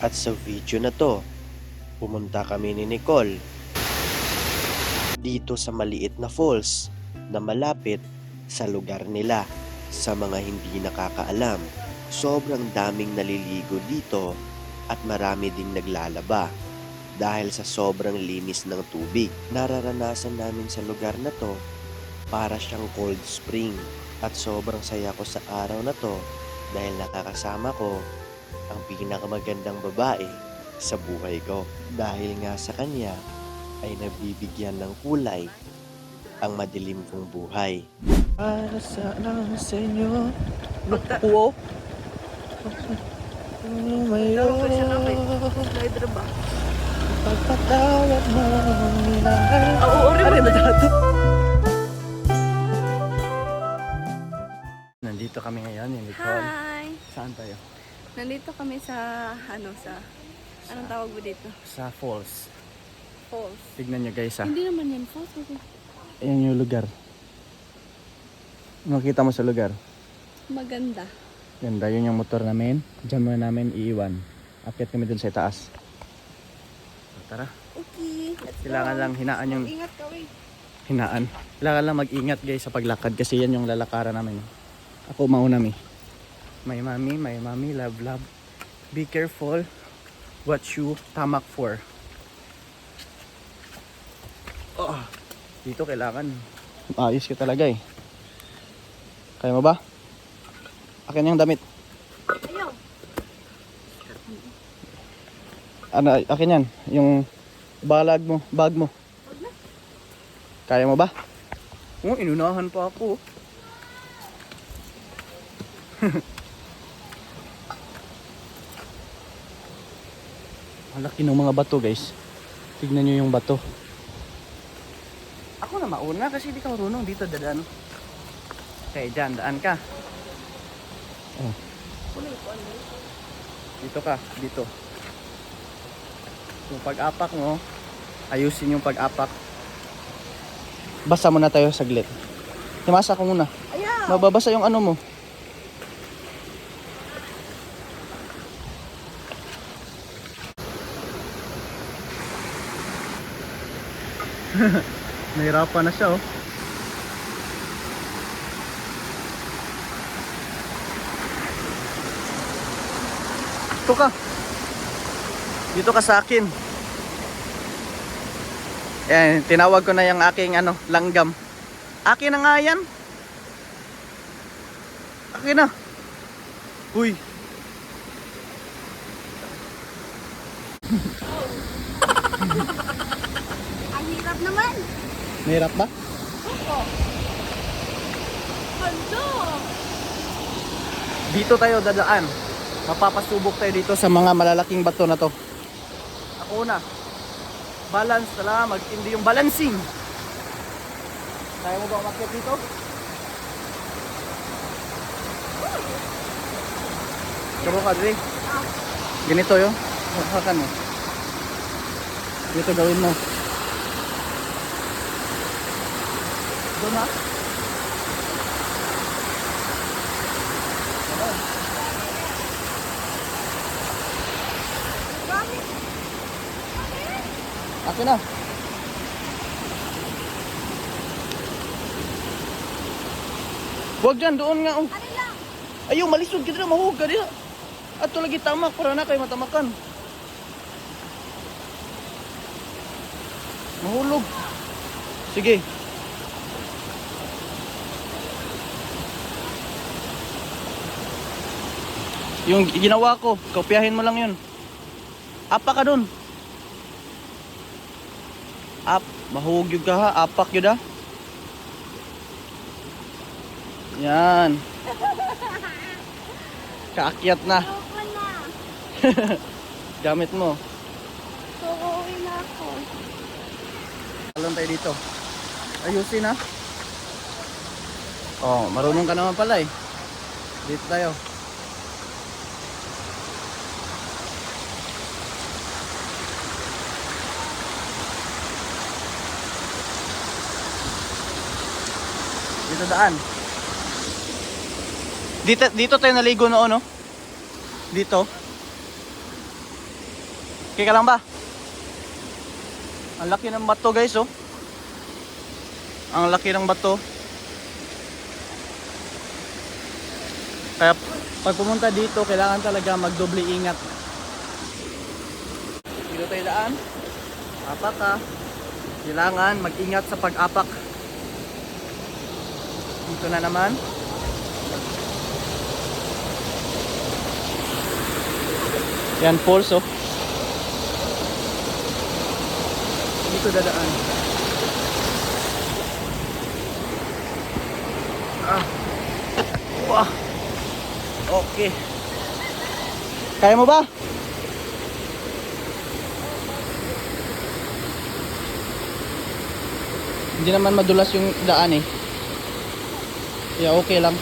At sa video na to, pumunta kami ni Nicole dito sa maliit na falls na malapit sa lugar nila. Sa mga hindi nakakaalam, sobrang daming naliligo dito at marami ding naglalaba dahil sa sobrang linis ng tubig. Nararanasan namin sa lugar na to para siyang cold spring at sobrang saya ko sa araw na to dahil nakakasama ko ang pinakamagandang babae sa buhay ko. Dahil nga sa kanya ay nabibigyan ng kulay ang madilim kong buhay. Para sa lang sa inyo, nakuo. Pagpatawad mo nilangay. Ano ba dato? Nandito kami ngayon, yung Nicole. Hi! Saan tayo? Nandito kami sa, anong tawag mo dito? Sa falls. Falls. Tignan nyo guys ha. Hindi naman yan falls. Ayan yung lugar. Makita mo sa lugar. Maganda. Ganda, yun yung motor namin. Diyan muna namin iiwan. Akyat kami dun sa taas. So, tara. Okay, let's Kailangan go. lang hinaan yung... Ingat ka, wey. Hinaan. Kailangan lang mag-ingat guys sa paglakad kasi yan yung lalakaran namin. Ako mauna mi. My mommy, love. Be careful what you tamak for. Oh, dito kailangan ayos ka talaga eh. Kaya mo ba? Akin yung damit. Ayaw. Ano, akin yan. Yung bag mo. Kaya mo ba? Oh, inunahan pa ako. Ang laki ng mga bato guys. Tignan nyo yung bato. Ako na mauna kasi di ka marunong dito dadaan. Okay, dyan, daan ka. Oh. Dito ka, dito. Yung pag-apak mo, ayusin yung pag-apak. Basa muna tayo saglit. Himasa ko muna. Ayaw. Mababasa yung ano mo. Nahirapan na siya oh. Dito ka. Dito ka sa akin. Yan, tinawag ko na yung aking langgam. Akin na nga yan. Akin na. Uy. Ang hirap naman. Mahirap ba? Oo. Ganda. Dito tayo dadaan. Mapapasubok tayo dito sa mga malalaking bato na to. Ako na. Balance talaga, magtindi yung balancing. Kaya mo ba umakyat dito? Sabo ka, Dre. Ganito yun. Hakan mo. Dito gawin mo. Doon ha? Akin na. Huwag dyan, doon nga. Oh. Ano lang? Ayaw, malisod ka dito, mahuhog ka dito. At ito lagi tamak, para na kayo matamakan. Mahulog. Sige. Yung ginawa ko, kopyahin mo lang yun. Apa ka dun. Up, mahugog yun ka ha, apak yun ha. Yan. Kaakyat na. Ayoko na. Gamit mo. Uuwi na ako. Alam tayo dito. Ayusin ha. Oh, marunong ka naman pala eh. Dito tayo. Dito daan. Dito tayo naligo noon, no? Dito. Okay ka lang ba? Ang laki ng bato guys oh. Ang laki ng bato. Kaya pag pumunta dito, kailangan talaga magdoble ingat. Dito tayo daan. Apak ka. Kailangan mag-ingat sa pag-apak. Dito na naman. Yan, falls oh. Dito dadaan. Wah. Okay. Kaya mo ba? Hindi naman madulas yung daan eh. Yeah, okay lang.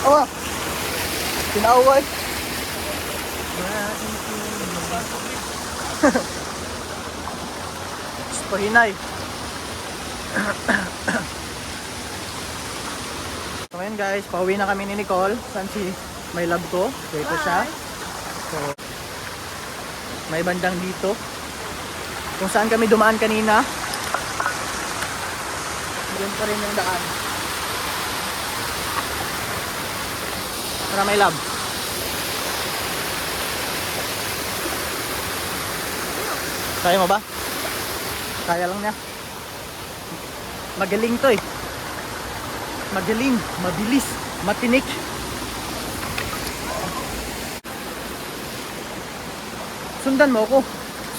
Oh, pinaway. Pahinay. So ngayon guys, pauwi na kami ni Nicole. Saan si may love ko. Dito siya. So, may bandang dito. Kung saan kami dumaan kanina. Doon pa rin yung daan. Para may love. Kaya mo ba? Kaya lang niya. Magaling to eh. Magaling, mabilis, matinik. Sundan mo ako.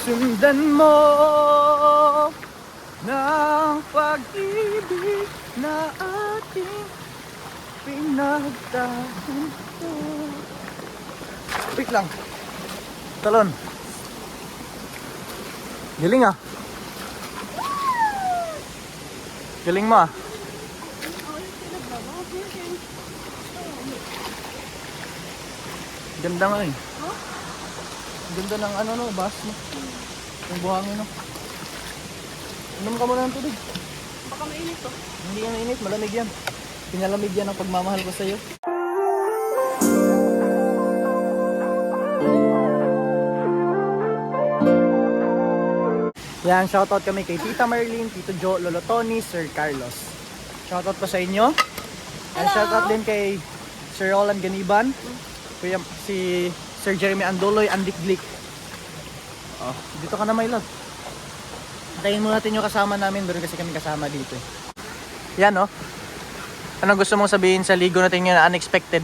Sundan mo ng pag-ibig na ating pinagtatanto. Wait lang. Talon. Galing ah. Galing mo ah. Ganda nga eh. Ganda ng ano no, bus mo. Yung buhangin no. Inom ka muna ng tubig. Baka mainit to. Hindi yan mainit, malamig yan. Pinalamig yan ang pagmamahal ko sa'yo. Yan, shoutout kami kay Tita Marlene, Tito Joe, Lolo Tony, Sir Carlos. Shoutout ko sa inyo. And shoutout din kay Sir Roland Ganiban, kuya si Sir Jeremy Andoloy, Andik Glick. Oh, dito ka na my love. Antayin mo natin yung kasama namin, doon kasi kami kasama dito. Yan oh. Anong gusto mong sabihin sa ligo natin yun na unexpected?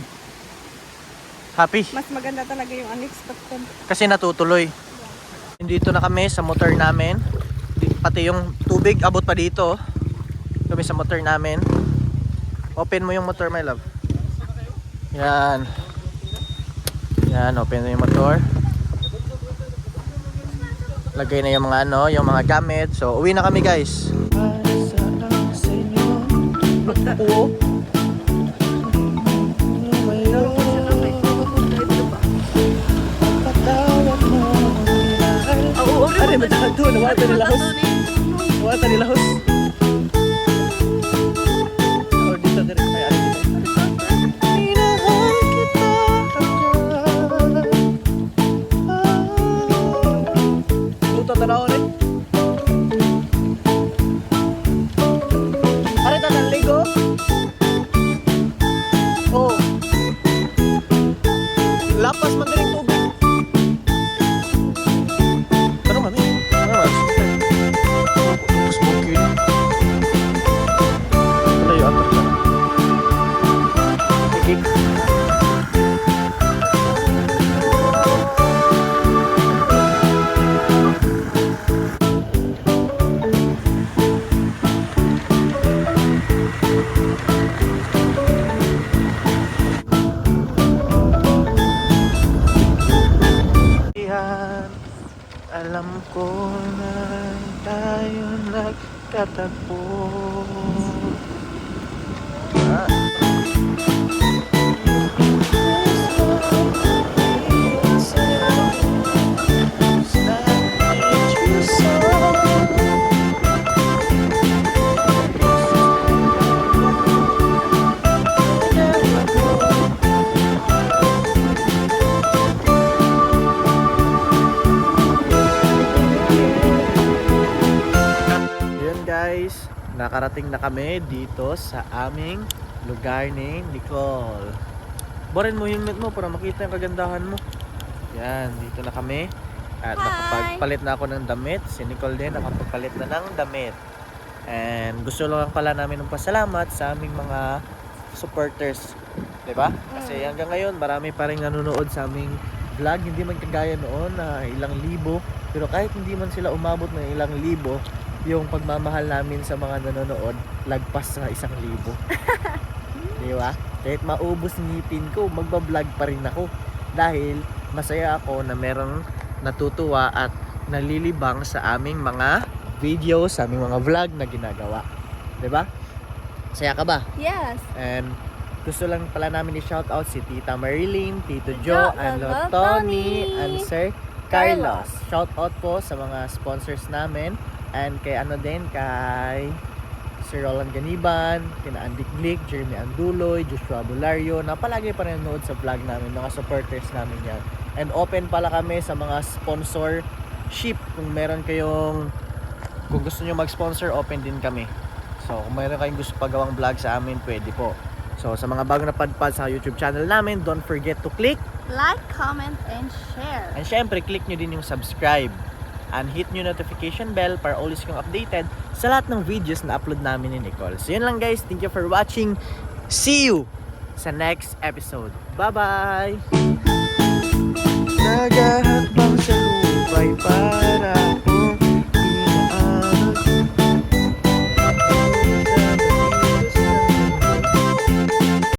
Happy? Mas maganda talaga yung unexpected. Kasi natutuloy. Dito na kami sa motor namin. Pati yung tubig abot pa dito. Kami sa motor namin. Open mo yung motor my love. Yan. Yan, open na yung motor. Lagay na yung mga ano, yung mga gamit. So, uwi na kami guys. Oo. Ano ba dyan doon? Nawata nila host. Nawata nila host. O dito na rin. Ay, ano dito? Minahal kita agad. Luto tanaw ulit. Arita ng ligo. Oh. Lapas man din tubig. Alam ko na tayo nagtatagpo. Nakarating na kami dito sa aming lugar ni Nicole. Borin mo yung net mo para makita yung kagandahan mo. Yan, dito na kami. At nakapagpalit na ako ng damit. Si Nicole din nakapagpalit na ng damit. And gusto lang pala namin ng pasalamat sa aming mga supporters. Diba? Kasi hanggang ngayon marami pa rin nanonood sa aming vlog. Hindi man kagaya noon na ilang libo. Pero kahit hindi man sila umabot ng ilang libo, yung pagmamahal namin sa mga nanonood lagpas sa 1,000. Di ba? Kahit maubos ngipin ko, magbablog pa rin ako dahil masaya ako na merong natutuwa at nalilibang sa aming mga videos, sa aming mga vlog na ginagawa. Di ba? Saya ka ba? Yes. And gusto lang pala namin i-shoutout si Tita Marilyn, Tito Joe, and Lolo Tony, and Sir Carlos. Shoutout po sa mga sponsors namin. And kay ano din, kay Sir Roland Ganiban, kina Andy Glick, Jeremy Anduloy, Joshua Bulario, na palagi pa rin nanonood sa vlog namin, mga supporters namin yan. And open pala kami sa mga sponsorship. Kung meron kayong, kung gusto nyo mag-sponsor, open din kami. So kung meron kayong gusto pagawang vlog sa amin, pwede po. So sa mga bagong napadpad sa YouTube channel namin, don't forget to click. Like, comment, and share. And syempre, click nyo din yung subscribe. And hit nyo notification bell para always kang updated sa lahat ng videos na upload namin ni Nicole. So yun lang guys, thank you for watching. See you sa next episode. Bye-bye!